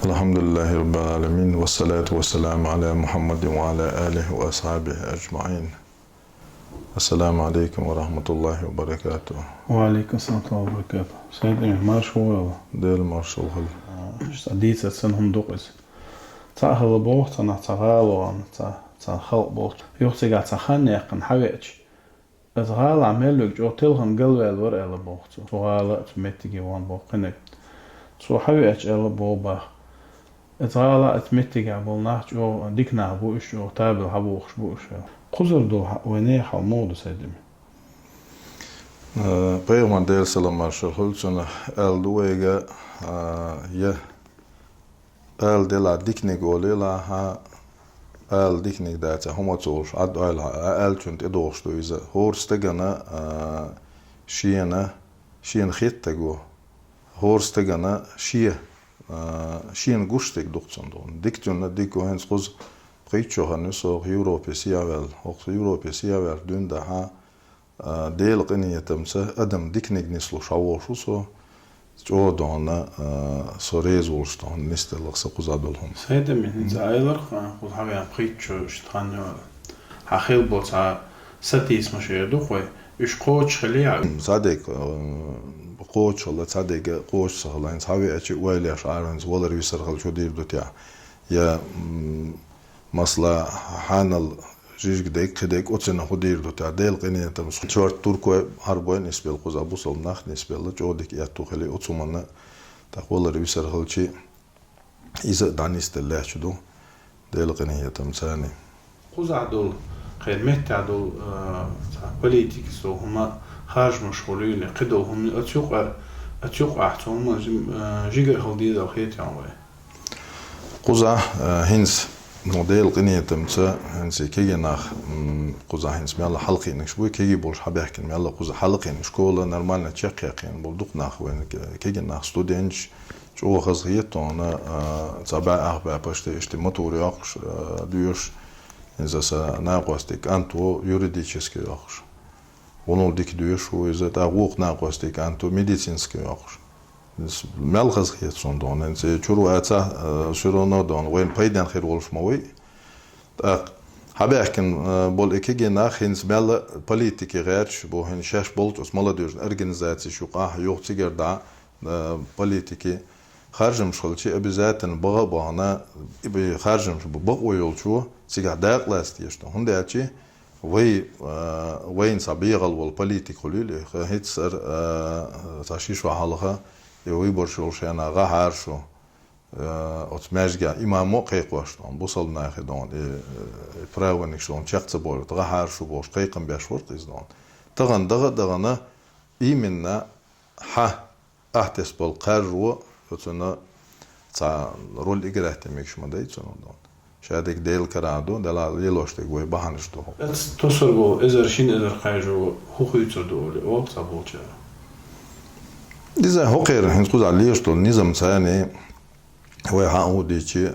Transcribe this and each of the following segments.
Elhamdülillahi Rabbil Alemin ve salatu ve selamu ala Muhammedin ve ala alihi ve ashabihi ecma'in. Esselamu aleyküm ve rahmetullahi ve berekatuhu. Wa alaikum salam wa barakatuh. Sayyidina marshal. Del marshal hal. Stadita san hunduqis. Ta hal bocht na ta galon ta khal bocht. Yoxsiga ta khanneqan hawech. Het haal ameluk jo tilhan galwel war ele bocht. So haal mettige wan boqnek. So hawech ele boba. Het haal het mettige bol nach jo dikna bu ish jo tabel habuch bu ish. Quzurdu wene halmodu saydim. Peygamber del selam marshal hal sonra elduega ya el de la dikne gole la ha el dikne dat homotsols ad el tunt edosto is horstegana shien khittego horstegana shien gustek doktsondon diktuna diko hens qoz qeychohanus o Europe siavel dunda ha del qiniyatamsa adam diknig nislu shawoshuso جودونا سوريز ولشتون نستلق سقوزادولهم. سيدا من زايلر قد حاجة قيتشو اشتغلنا حخيل بوتا ستيس مشيردو خوي إيش قوتش خليع. صادق قوتش ولا صادق قوتش سهلين صاوي أشي ويليش عارنز ولا ريسرخل شو دير دوتيا يا مثلا حانل جيج ديك أتسنى خدير دوتيا ديل قنية تمس شورت تركوا هربوين نسبة قوز أبو صلناخ نسبة لا جودك ياتو خلي أتسمنا تقول ريسر خلشي إذا دانيست الله شدو ديل قنية تمساني قوز عدول قيمت عدول بوليتيك سو هما خارج مشغولين قدو هم أتيوق أحتهم جيجر خلدي ذا خيت يعني قوزا هنس موديل قنية تمسا هنسي كيجي ناخ قوزا هنس ميلا حلقي نشبوي كيجي بولش حبيحكن ميلا قوزا حلقي نشكولا نرمالنا تشاقيقين بولدوق ناخ وين كيجي ناخ ستودينش جو خزغيتون تابع أخبار باشتي اشتي موتور ياقش ديوش إذا ناقوستيك أنتو يوريديشسكي ياقش ونول ديك ديوش وإذا تاقوق ناقوستيك أنتو ميديسينسكي ياقش ملخص خيط صندون إنسى شرو أتا شرونا دون وين بايدن خير ولش موي حبيحكن بول إكيجي ناخ هنس مل بوليتيكي غيرش بو هن شاش بولت اسمالا ديوش أرجنزاتي شوقا يوق تيجر دا بوليتيكي خارجم شغلتي أبي ذاتن بغا بانا أبي خارجم بغوي يولشو تيجا داق لاستيشتو هنداتي وين صبيغل والبوليتيك خلولي هيت سر تاشيش وحالها يوي برشولشانا غهارشو أتماجع إمامو قيقوشتون بوصلنا خدون براونيشون شخص بورت غهارشو بوش قيقم بيشورت إزدون تغن دغنا إيمنا أحتس بالقرو يتنا تا رول إجراهتي ميكش مدايت سنون شادك ديل كرادو دلا يلوشتك وي بحنشتو تصربو إذا شين إذا قاجو هو خيتو دولي أو صابوتشا إذا هو خير هنس قوز عليش طول نظام ثاني هو هاودي شيء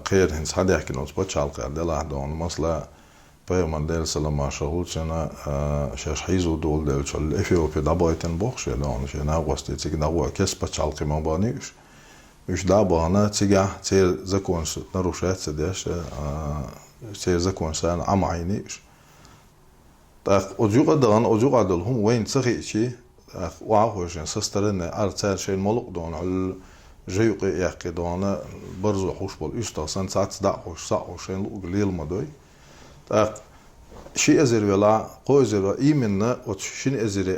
خير هنس هذا يحكي نوت بتشالق دلا دون مثلا بيوم ديل سلام ما شغول سنة شاش حيزو دول ديل شل إثيوبيا دابايتن بوخش دون شنا وستي تيجي دابا كيس بتشالق ما بانيش مش دابا أنا تيجي تير زكون نروشات سداش تير زكون سان عم عينيش تا أجوق دلهم وين تسخي شيء وعاوشين سسترن أرتال شيء ملق دون على جيوق يحكي دون برزو حوش بول يستغسن ساعات دعوش ساعوشين لو قليل مدوي تا شيء أزر ولا قوزر إيمنا وتشين أزر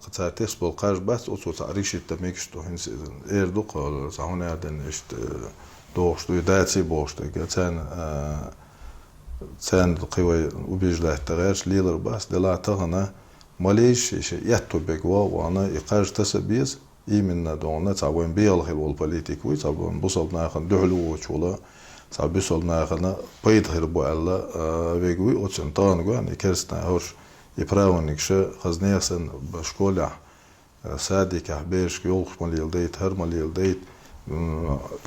قطعتيس بالقارج بس أو تعريش التميكشتو هنس إيردوق هنا عندن إشت دوشتو يداتي بوشتو تان قوي وبيجله تغيرش ليلر بس دلا تغنا ماليش ياتو بقوا وانا يقارج تسبيز إيمنا دونا تعوين بيالخي والبوليتيك وي تعوين بوصلنا خن دحلو وشولا تعب بوصلنا خن بيد هربو ألا بيجوي أتسن طان قوان يكرسنا هوش يبراونيكش خزنيسن بشكولع سادك بيش يولخ ماليل ديت هر ماليل ديت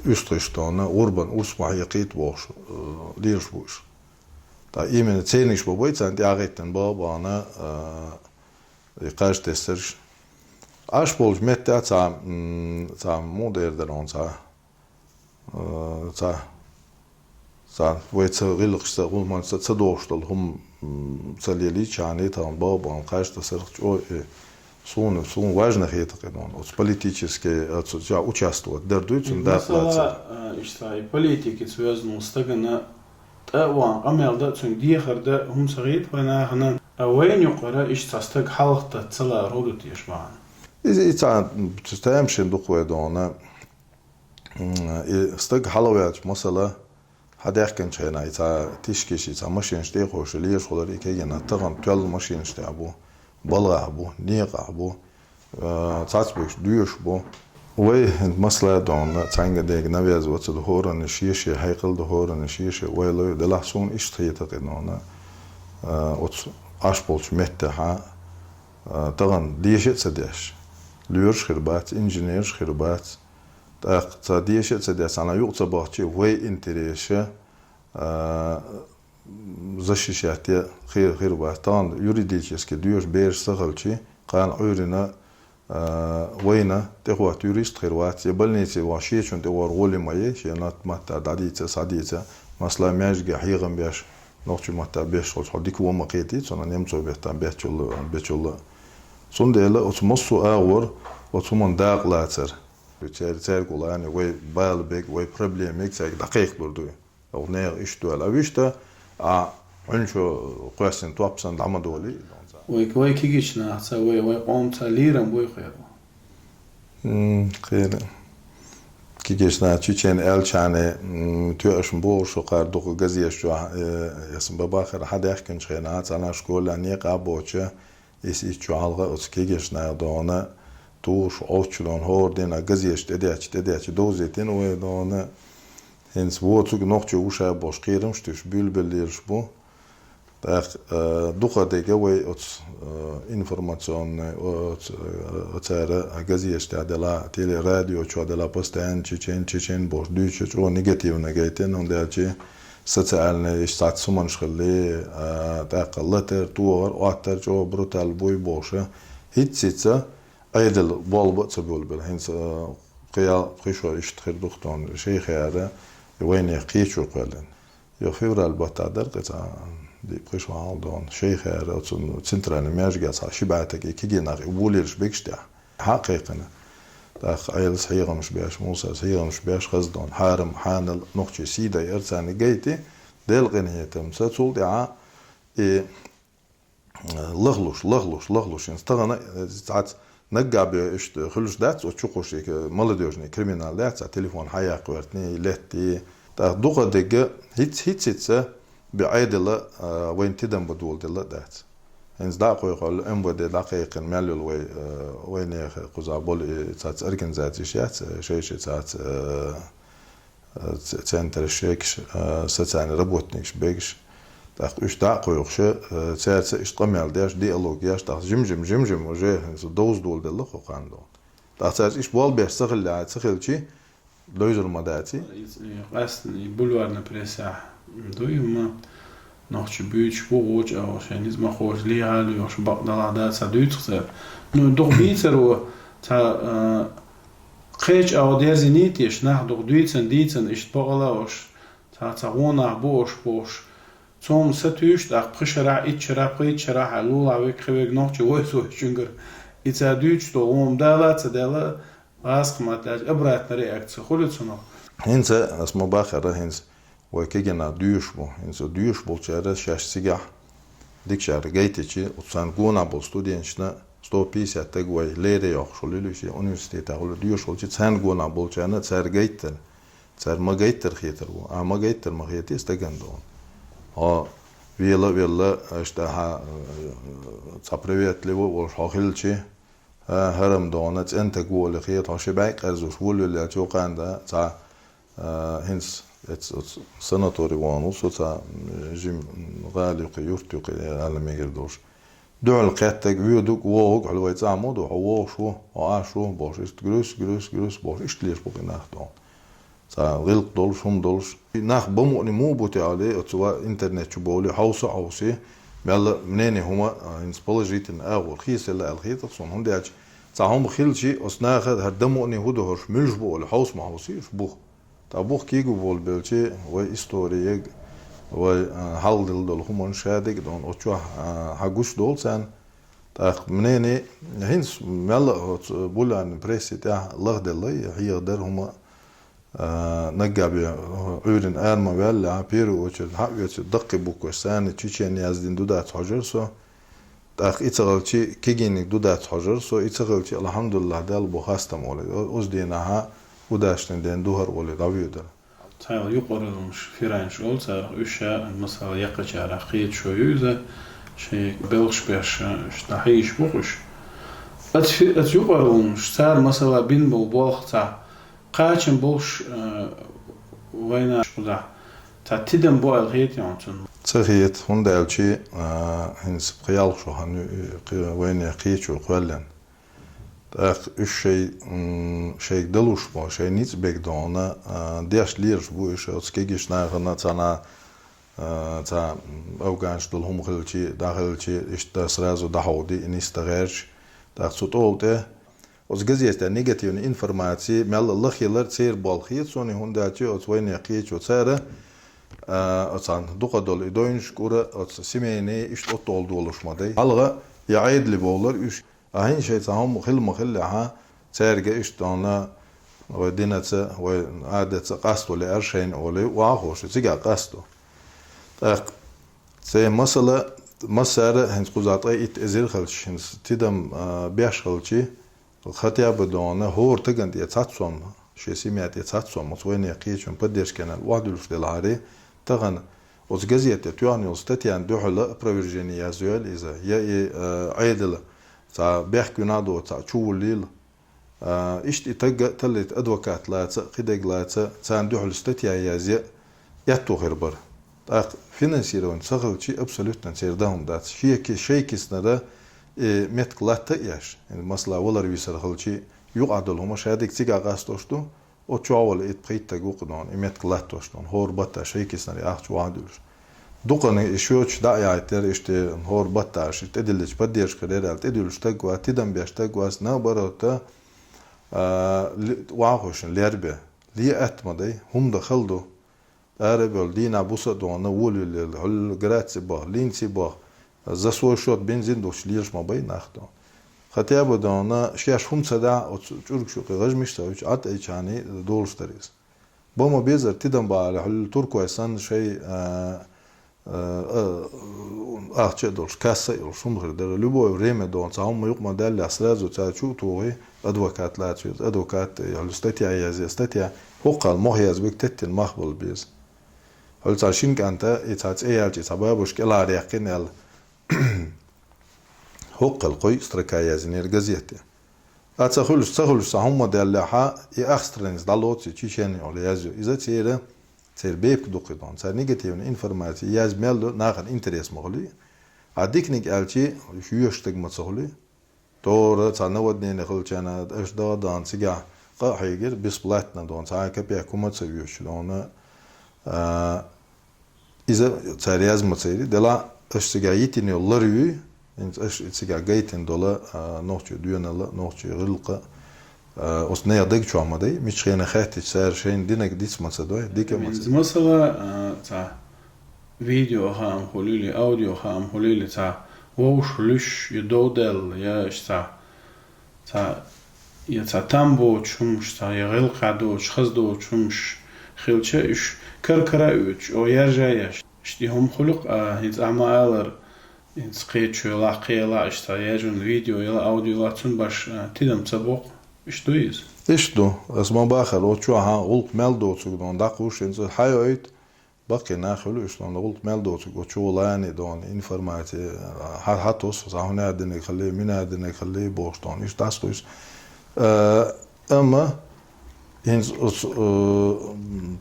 üstrichtona urban ursmahiyaqit boş lirs boş ta imen tsenish boboy tsan diaretten babana qash tester ash bolj metta ta moderder on ta تا ويتغير قصة قول ما تصدقش هم تسليلي شاني تام بابا قاش تسرق أو سون важно это كمان от политические от участвовать дардуют да mesela işte politik sözün ustagına tavan amelda çünkü diğerde hum sagit bana hanan وين يقرا ايش تستق حلقه تصلا رودت يشبان إذا تستمشي دقوة دونا استق حلوات مثلا هذا كان شيء إذا تشكيش إذا ماشين شتى خوش ليه شغل ريكي جنا تغن تول ماشين شتى أبو بلغ أبو نيق أبو تعبش ديوش بو وي مثلا دونا تانجا ديك نبيز وتصل هورن الشيشة هيقل دهورن الشيشة ويلو دلحسون إيش تيتا دونا وت أشبولش متها تغن ديشة سداش ليرش خربات إنجنيرش خربات تا ديشة سداش أنا يقطع بحكي وي إنتريشة زشيشاتي خير بات تان يوريديشة ديوش بير سخلشي قان عيرنا وينا تقوى توريست خيروات يبلنيتي واشيشون تقوى رغولي مايه شينات ماتا داديتا ساديتا مثلا ماجي حيغم بيش نوتشي ماتا بيش حديك وما قيتي سونا نيمتو بيتا بيتشول سونديلا اوتموسو اور اوتمون داقلاتر بيتشير قولاني وي بالبيك وي بروبليميك ساي دقيق بردو او نير اشتو على ويشتا عنشو قوسين توابسن دعمدولي وي كيجيشنا وي قوم تليرم وي خير خير كيجيشنا تشين الشانه تواشم بو شو قار دوق غزيش شو اسم بباخر حدا يحكي شينات انا شكول اني قابوچه اس شو حلقه كيجيشنا دونا توش اوچلون هوردين غزيش ددياچ دوزيتين و دونا هنس ووتوك نوخچو وشا boş qerim ştuş bülbüllerş bu دقة وي информационный от газета дела теле радио чё дела постоянно чечен бош дүйчө чё негативно гейтен он дачи социальный штат суманшхли тақаллатер туар оттер чё брутал бой боша хитсица айдел болбо цбулбел хинс قيا قيشو اشتخر دختون شيخ هذا وين يقيشو قالن يو فيورال باتادر قتا دي قيشو عندون شيخ هذا سنترال ماجي صار شبعتك كيجي نغ بوليرش بيكشتا حقيقة داخ عيل صحيح مش بياش موسى صحيح مش بياش خزدون حارم حانل نقطة سيدا يرساني جيتي ديل غنية تمسا تول دعا لغلوش انستغنى ساعات نجا بيشت خلوش دات وتشوقوش مالديوجني كريمينال دات تليفون حياق ورتني لهتي تا دوغا دغه هيتسا بعيدلا وين تدم بدول دلا دات هنز دا قوي ام بده دقيق مالول وين قزابول تاع организацият شيء تاع центр шекш социальный работник бегш так уж да қойықшы сәтсі ішқамелдеш диалогияш так жим уже доздол дело қоқандо так сәтсі іш бол беш сықылля сықылчи дойзырмадати қасны бульварна пресса дойма нахчы бүйч боғоч аушениз махош легалы yoш бақдалада садуйтсер ну дохбитер о та қеч аудерзинитиш нах дохдуйтсен дитсен іш боғалауш та цагона бош Som satüş da pışara içra halul avek khevek noqchi voyso çünkü itadüç do dalat dela asxmatlar ibratna reaksiya xulutsuno Hinse asma baxara hins ve kegena düş bu hinse düş bolçara şaşsiga dikşar gaytici utsan gona bol studençna 150 tegvay lere yox şolülüşi üniversitete hol düş bolçi sen gona bolçana ser gayter ser magayter xeter bu ama gayter magayeti istagandon вела işte ha заприветливо وحاخلشي هرم دونت انت قول خيط هشباك ازوش ولو توقاندا تا هنس سناتوري وانوس تا جيم غالي يورتو على ما يقدرش دول قاتك ويدوك ووق على ويت عمودو هو شو باش است جروس باش اشتليش بقى ناخدون تا غلق دولشم دولش ناخ بمؤني مو بوتي عليه اتوا انترنت شبولي حوسي مالا منين هما انسبولجيتن اغور خيس الا الخيط صون هم داج تا هم خيلشي اسناخد هدمؤني هدو هرش ملجبو ولا حوس ما حوسي شبو Ta bu kigu bol belki ve istoriye ve hal dil dol human şadik don oçu haguş dol sen ta meneni hins mel bulan presit ya Allah delay hiyader huma نجابي أورين أرما ولا بيرو وشل حقيقة دقي بوكوسان تيجي يازدين دودات حجر سو تأخ إتغلتي كيجينك دودات حجر سو إتغلتي الحمد لله دال بوخاستم ولد أزدينها وداشتن دين دوهر ولد أبيودر. تايل يقرلمش فيرانش olsa üşe mesela yakıcı rakiyet şoyuza şey belş beş işte hiç bokuş. At yuqarılmış sar mesela bin bol bolxta Kaçın boş vayna şuda ta tidem bu alhiyet yansın. Tsahiyet hunda elçi hins qiyal şu hani vayna qiyeçu qvallan. Ta üç şey daluş bu şey nit bekdona diaşlir bu iş otskigiş nagana tsana ta avganç dol humkhilçi daxilçi işte sразу dahaudi inistagerç ta tsutolde Os gazete negativne informacije mel lahjelar cer bolkhiyet soni hundachi os vayne qiyeç otsara atsan duqadol idoyunş kura ats simene iş ot oldu oluşmaday alga yaidli bollar üç ahin şey tahum khil ha serge iş dona ve dinatsa ve adetsa qasto le erşeyn oli wa hoş ziga qasto tak se masara hens quzatay it ezir khalshins tidam beş khalchi خطيا بدون هو ارتجن يتصم شيء سمعت يتصم وين يقيشون بديش كان واحد في العاري تغن وزجزيت تيواني وستيان دوحل بروفيرجينيا زوال إذا يا عيدل تا بيحكي نادو تا شو الليل إشت تج تلت أدوكات لا قدق لا تان دوحل ستيا يازي يتو غربر تا فينانسيرون سغل شيء أبسولوت نسير دهم دات شيء كيسنا metklatta yaş. Yani mesela olar visar halçı yok adol homa şadik siga gastoştu. O çoğal et payta gukdan metklattoston. Horbatta şey kesnari ah çoğadılır. Dukanı şoç da ayetler işte horbatta işte edilmiş padiyş kadar alt edilmiş tagwa tidam beşta gwas na barata واخوشن لربه لي اتمدي هم دخلدو اربل دينا بوسا دون ولل هل جراتس با لينسي با за свой счет бензин дош лирш мабай нахто хотя бы дона шяш функция от чурк шо гажмишта уч ат эчани долштарис бомо безер тидам ба хал турку асан шей ахче долш касса ил шумгер дер любое время дон сам юк модель сразу цачу туи адвокат лачу адвокат алстатия язе статия حقوق المحيز بكتت المخبل بيز هل تعشين كانت اتات ايالجي سبابوش كلا ريقين ال حق القوي استركايا زنير غزيته اتسخلش سهم دلها اخسترنز دالوتي تشيشن ولا يازو اذا تيره تربيك دوقدون سر نيجاتيف انفورماسي ياز ميلو ناخن انتريس مغلي اديكنيك الچي يوشتك مصغلي دور تنودني نخلچنا اشدا دانسيغا قاحيغر بسبلاتنا دون ساكا بيكوما تسويوش دون اذا ترياز مصيري دلا اشتغا يتين يولريو انت اشتغا جايتين دولا نوتشو ديونلا نوتشو غلقه os ne yadık şu amaday miçhene xahti ser şeyin dinek dis masadoy dike masad mesela ta video ham holili audio ham holili ta woshlush yododel ya işte ta ya ta tambo çumş ta ya gılqado xızdo çumş xilçe iş karkara üç o yerja yaş işte hom xuluq hiç amalar insqeço laqela işte yajun video ya audio latun baş tidam sabok Что есть? Что? Asma baxar o şu ha ulq meldo çuqdan da quşun hayot baqi naxulu işlan ulq meldo çuq o çoğlani don informasiya hatos sahuna adını xalli min adını xalli boştan iş dasqus ama hins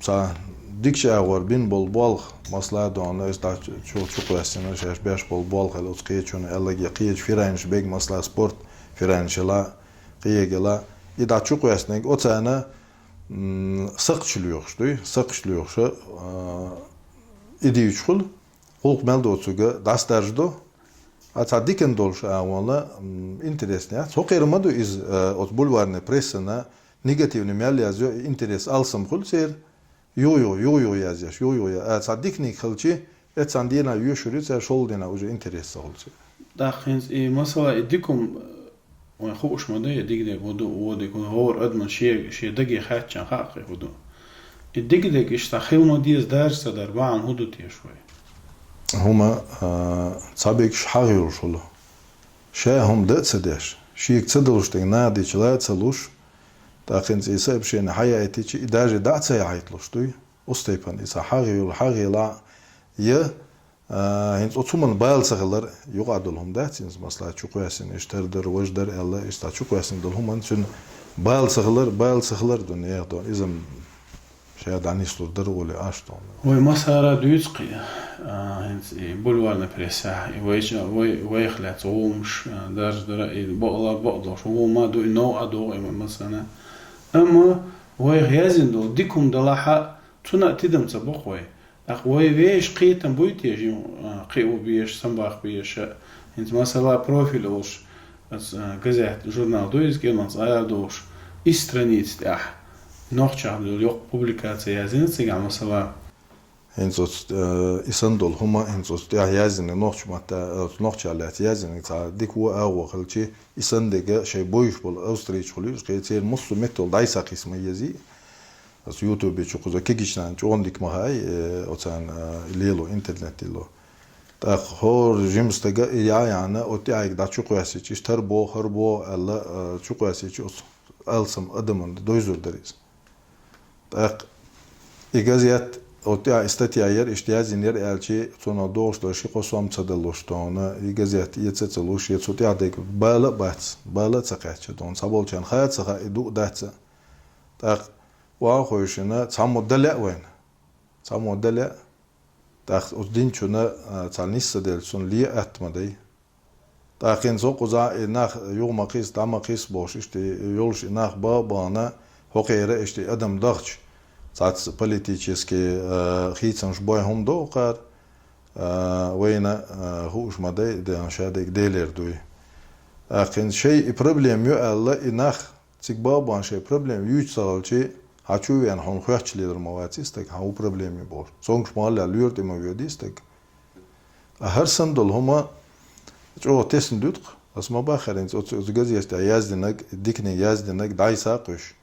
sa dikşa var bin bol masla don esta çok vesina şaş beş bol xalo qiyçun ellagi qiyç firanş beg masla sport firanşla qiyegala İda çok esnek o tane sıkışlıyor işte sıkışlıyor şu idi üçül hulk melde otuga dastarjdo ata diken dolş avvala interesne çok ermado iz ot bulvarne pressana negativni mel yazıyor interes alsam kul ser Yo yazıyor. Yo ya. Sadikni kılçı et sandina yuşuru cer şol dina ucu interesi olacak. داخل مثلا اديكم خوش مده ديك ودو وديك هور ادمن شيء دقي خاتشان حقي ودو الديك اشتخيل مديز درس دربان هدو تيشوي هما صابيك شحاغير شلو شاهم ده تسدش شيك تسدلوش تك نادي چلا تسلوش داخل زي بشين حياتي چي داجي داتسا يعيطلوش دوي استيبان إسا حاغيلا يه hins otumun bayılsaklar yok adolhum dersiniz mesela çok vesin işlerdir vajder Allah işte çok vesin dolhum için bayılsaklar dünya don izim şey danıştırdır öyle açtı وي مسارة دويتقي هنس بولوارنا بريسا ويخلات ومش درج درا بقلا شو ما دو نو ادو مثلا اما ويغيازن دو ديكم دلاحا تنا تدم تبقوي أخوي ويش قيتم بويت يجي قيو بيش سنباخ بيش انت مثلا بروفيل وش газет журнал دويز كيلانس آيا دوش и страниц ах نوخشا يوق публикация язынцыга مثلا hins isan dol huma hins ya yazını nohçalat yazını ta diku awu khalchi isan dega şey boyuş bol Avstriya çoluyor qeytir muslu metol daysa qismi yazi as YouTube çok uzak kişiden çoğun dikmahay otan lelo internetilo ta hor jimstega ya yani o tiayg da çok yasiç işter bo harbo alla çok yasiç alsam adamın doyzur deriz ta igaziyat o tia istatia yer ihtiyacın yer elçi sonra doğuşta şi qosam çadaloşta ona igaziyat yetseluş yetsotia dek bala tsaqaçı don sabolçan hayat saha edu datsa ta وآخرشنا تعمدلع وين تعمدلع تاخ أدين شنا تعنيس دل سون ليه أتمدي تاخين زوق وزع ناخ يوم قيس دام قيس باش إشتي يولش ناخ بابانا هقيرة إشتي أدم ضغط ساعات политически خيتسن شباي هم دوقر وينا هوش مدي ده شادك ديلر دوي أخين شيء problem يو الله إناخ تيك بابان شيء problem يوج سالشي Хочу я он хочет лидер моватистек, а у проблемы бор. Сонгш малля люрт ему ведистек. А харсан дол хома, чо тесн дутк, асма бахарин, от газист яздинак, дикни яздинак, дайса куш.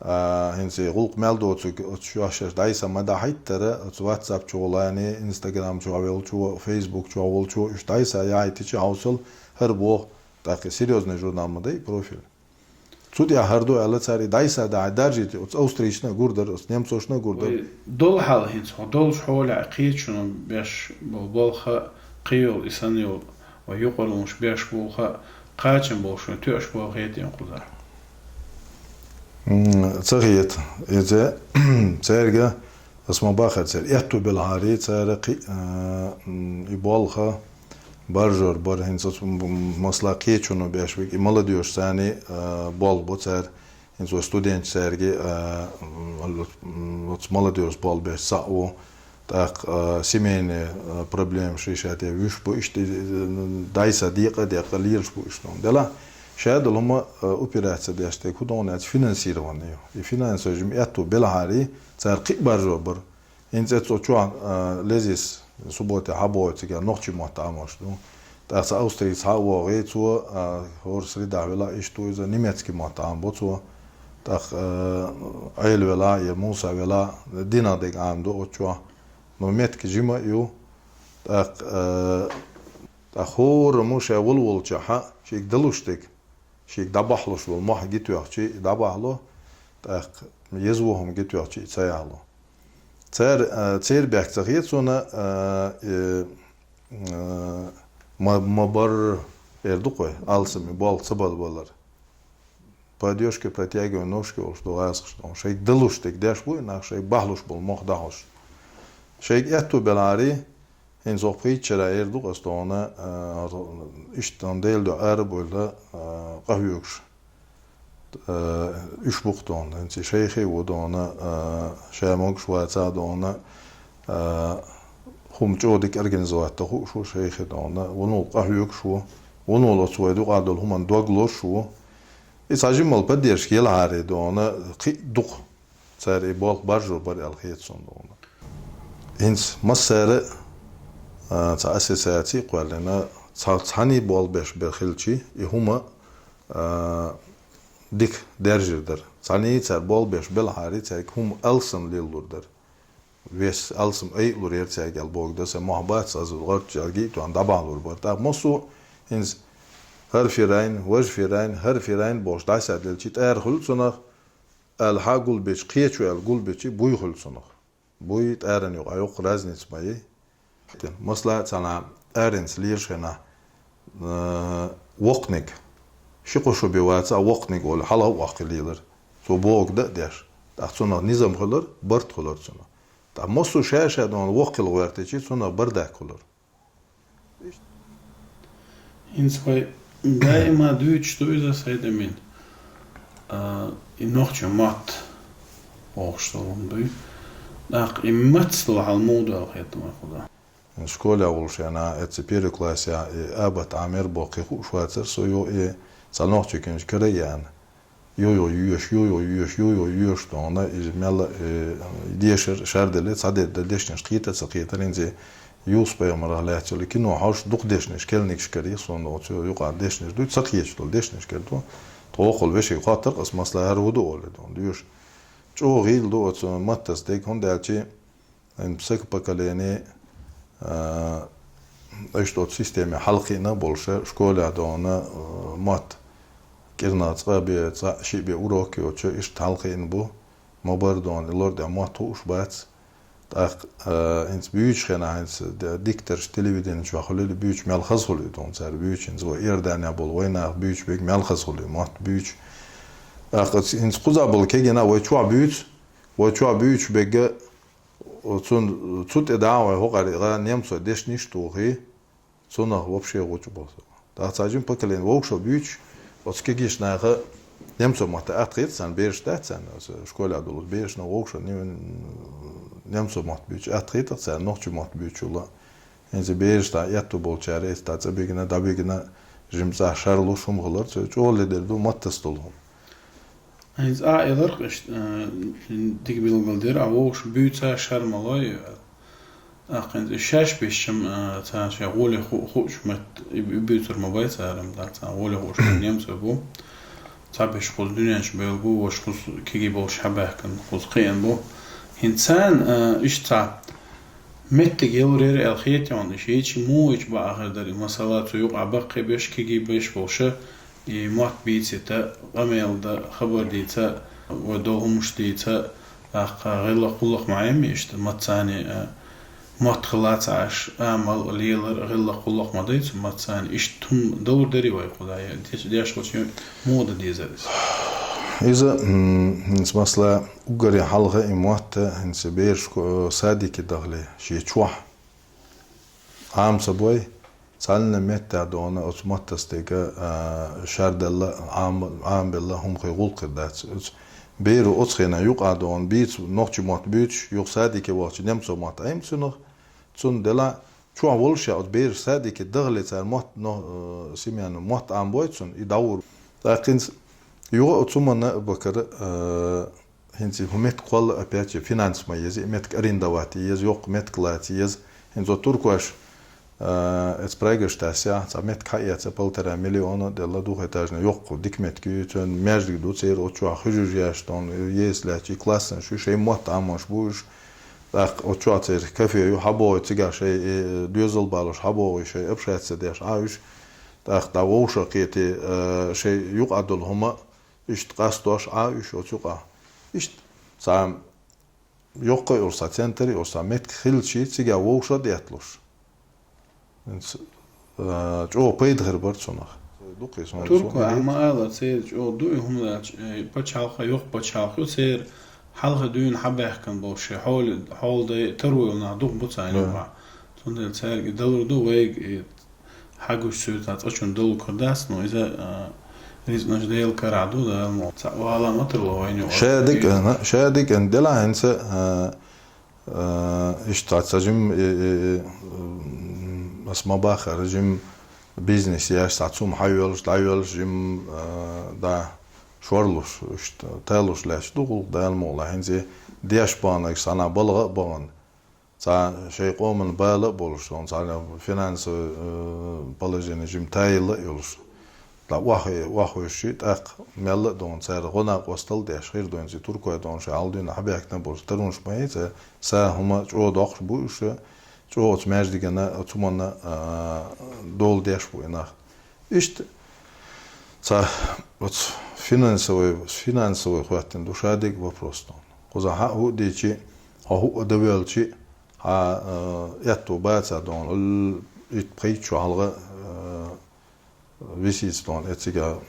Хинси гулк мелдо от шуашер дайса мада хайттера, от WhatsApp чолани, Instagram човел чо, Facebook човел чо, уж дайса я итичи аусол хер бо, так серьезный журнал мадей профиль. Тут я харду alla цари дайса да даржит от австрийшна гурдар от немцошна гурдар дол хал хинс дол шхол عقيد شنو باش болха قيول إسانيو ويقولون مش باش بولها قاچن بولشون توش بولخيت ينقذر صغيت إذا ترجع اسمه باخر تر يحتو بالعاري ترقي يبولها barjor bar hins maslaki çunu beşvik imala diyor sani bol boter hins student sergi mala diyoruz bol beş sa'u tak semeyni problem şişate yüş bu işte daysa diqa lir bu işte dela şayad olma operasyon beşte kudonat finansirованию и финансовый жмяту белари царqi barjor bar hins etso çuan lezis سبوت حبوت كا نوختي محتامش دو تاس أوستريس هاو غيتو هور سريدا ولا إشتو إذا نيمتسكي محتام بوتو تاخ عيل ولا يموسى ولا دينا ديك عندو أوتشوا نومتك جيما يو تاخ هور موش ولول جها شيك دلوشتك شيك دبحلوش والمح جيتو يحشي دبحلو تاخ يزوهم جيتو يحشي تسيالو Цер бяхцахет сона мабар эрдукой алсами бал цабал балар. Падёшки протягивая ножки, что ласк, что шейк делуштик дашбу, на шейк бахлуш был мох дахош. Шейк эту белари ин зопритчера эрдук астона иштан делдо арбойда qahuyuks. Üç buxton, yani şeyhi o da ona şeymok şuatsa da ona humçodik organizasyonda şu şeyhi de ona onu qahuyuk şu onu ola soydu qadol human doglo şu isajim mal padirş yel hare de ona duk صار يبالغ برجو بري الخيط صندوقنا إنس مسألة تأسيساتي قال لنا ثاني بال بيش بالخلشي يهما ديك درجة در ثاني تر بال بيش بالحاري تاك هم ألسن ليلور در ويس ألسن أي لورير تاك البوق ده سمحبات از الغرب جالجي تو عند بعض لور تا مصو إنس هر فيرين وج فيرين هر فيرين بوش دايس عدلشي تأر خلصنا الحاقول بيش قيتشو القول بيشي بوي خلصنا بوي تأرن يق رازنيس باي مثلا تنا أرنس ليش هنا وقتنك شقو شو بيواتsa وقتنك ولا حلا وقليلر سو بوق ده ديش تحسنا نظام خلر برد خلر سنا تا مصو شاشة دون وقل وقتشي سنا برد خلر إنسان دائما دوتش تويزا سيد من إنوختش مات أوشتلون دوي لكن إمتسل على الموضوع الخيط ما خدا В школе улшена это первый класс я абат амер боки хушвацер со ё и салнохчикин шкреян ё юш то она измела дешер шардели садет дешнеш қита сақита линзе юс пеймаралат лекино хаш дуқ дешнеш келник шкери сон о юқа дешнеш ду сақиеш то дешнеш керто тоқол веши хатыр қас масла харуду олед он юш чо гил до от маттас дек хондалчи ин псек поколение أشتوت سيستم حلقينا بولشة شكولة دونا مات كرنا تصابي شيء بأوروكي وشو إيش حلقين بو مباردون اللورد مات وش بات تاق إنس بيوش خنا إنس ديكترش تلفزيون شو خلي بيوش ملخص خلي دون صار بيوش إنس وإيردانيا بول وينا بيوش بيك ملخص خلي مات بيوش إنس قزابل كيجنا وشوا بيوش بيجا وتون تut edao hoqariqa nemso deshnish tuhi sona вообще очень босо да цажим поколен вокшо бюч отскегиш наха немсо мата атритсан берштатсан школа долус берш на вокшо немсо мат бюч атритсан нохчу мат бючула энзе бершта яту болчаре стаца бегина да бегина жимса шарлу шумгылар чоле дерду маттастолу Eens eerder is dik bilgildir avoş büyütse şarmalay aqın şaş beşim ta şey qoli xoşmet büyütür mobay sarım da ta qoli xoş nemse bu ta beş qol dünyanç bel bu hoş qus kigi boş habahkan qus qiyan bu insan işte متى جلورير الخيط يعني شيء موج بآخر داري مسألة يوق عبقي بيش كيجي بيش بوشة مات بيتسيتا غميل دا خبر ديتا ودوهم مش ديتا غيلا قلق معي ميشت ماتساني مات خلات عش عمل ليلر غيلا قلق ما ديت ماتساني إيش تم دور داري واي قدايا ديش وشي موضة ديزاريس إذا مثلا أجري حلقة إموات إنس بيرش سادي كدغلي شيء شوح عام سبوي سالنا متى دونا أتمت تستيقى شرد الله عام بالله هم خيقول قدات بيرو أتخينا يقع دون بيت نوتش مات بيتش يق سادي كواتش نمسو مات أيم سنو تون دلا شو أولش يا بير سادي كدغلي تار مات نو سيميانو مات عام بويتسون يدور لكن يو أتومنا بكرة هنسي همت قل أبياتي فينانس ما يزي مت كارين دواتي يز يق مت كلاتي يز هنزو تركواش إسبرايجش تاسيا سمت كاية سبلترا مليون دللا دو هتاجنا يق ديكمت كيوتن ماجد دو تير أتوا خجوج ياشتون يس لاتي كلاسن شو شيء مات عمش بوش لق أتوا تير كافي يو حبوا تيجا شيء دوزل بالوش حبوا شيء أبشات سديش عايش تاخ داوش قيتي شيء يقعدوا هما إشت قاستوش عايش وتوقع إشت سام يقع أرسا تنتري أرسا مت خيل شيء تيجا ووشة ديتلوش جو بيد غربت صنع تركو أعمال سير جو دوي هم لا بتشالخ يق بتشالخ سير حلقة دون حبة كان بوشة حول ده تروي ونعدوق بتساعد بقى تون سير دلور دو ويج حاجوش سويتات أشون دلو كرداس نو إذا ريز نجديل كرادو ده وعلى مطر لوينيو شادك أن دلا هنسا إشتات سجم اسمه باخر جيم بيزنس ياش تعصوم حيولش جيم دا şorluş işte taluş laş dugul dalmoğla henze diyaş bağına sana balığa bağın sa şey qomun bağlı boluşsun sana finans balajını jim taylı yoluş la vah şit ak mella don sar gona qostal diyaş xir donzi turkoya don şey aldığını habaktan boluş tarunuşmaysa sa huma o doq bu işe çoğut mecdigana tumanna dol diyaş bu ina işte sa вот финансовый хватит душадик вопрос там коза ха удичи а удавелчи а ятто баца дон ит причу алга висис дон этига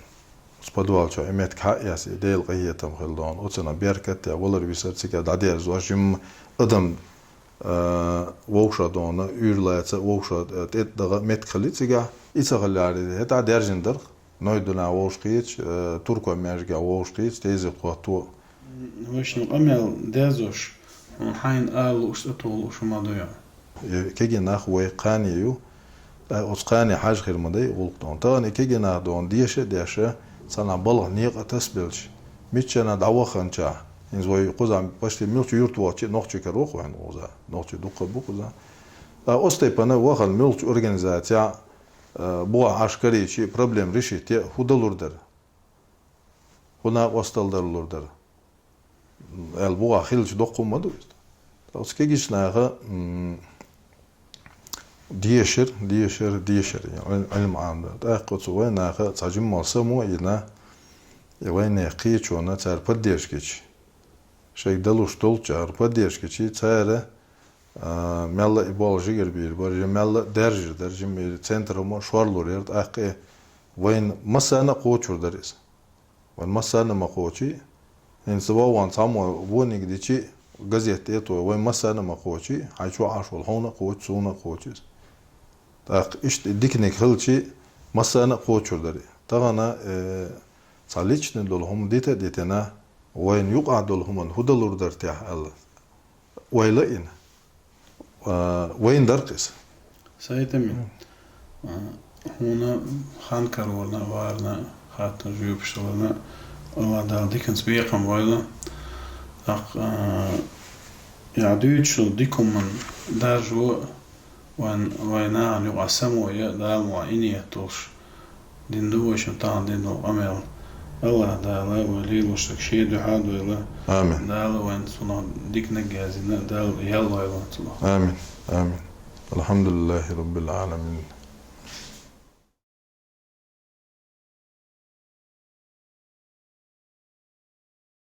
сподвалчо эмет ка яси дел гиятам хилдон оцена беркат я волар висерцига дадер зошим адам ووشا دون يرلايت ووشا تدغ متخليتيغا يتغلاري هتا درجندر نويدنا ووشقيت تركو ميرجا ووشقيت تيزي قوتو وش نقمل دازوش حين آلوش أطولوش مادويا كيجي ناخ ويقانيو أسقاني حاج خير مدي غلطون تاني كيجي ناخ دون ديشة سنة بلغ نيق تسبلش ميتشنا دعوخنشا إنزوي قزام باشتي ملتو يرتواتي نوختي كروخ وين قزا نوختي دوقة بوقزا أستيبنا وخل ملتو أورجانيزاتيا bu aşkarı problem rişiti hudalurdur. Buna vasıtaldarlurdur. El bu ahilç dokunmadı. Taske geçnağı diyeşir. Yani ilim anında. Dağıtçı ve nağı sacım malsa mu yine ve ne kıyıçona çarpı deşkiç. Şey daluş dol çarpı deşkiçi çare mella ibolji gerbir barje mella derjim centrum şwarlor yert aqi vayn masana qoçur daris van masana ma qoçi insava wan samo vonig dici gazete eto vayn masana ma qoçi hayçu ashol hona qoç suna qoçis taq işte diknek hilçi masana qoçur dari tağana salichne dolhum detena vayn yuqadolhum hudalur dar tah Allah wayla in وين درقس سايتمي هنا خانكر ولا وارنا خاطر جوب شغلنا ودا ديكن سبيقم ولا اق يعدوش ديكم من دارجو وين ان يقسموا يا دال وانيه توش دين دوش تاع دين امل الله دالا ولي وشك شي دعاء ولا آمين دالا وين صنع ديك نجازنا دال يلا يلا آمين الحمد لله رب العالمين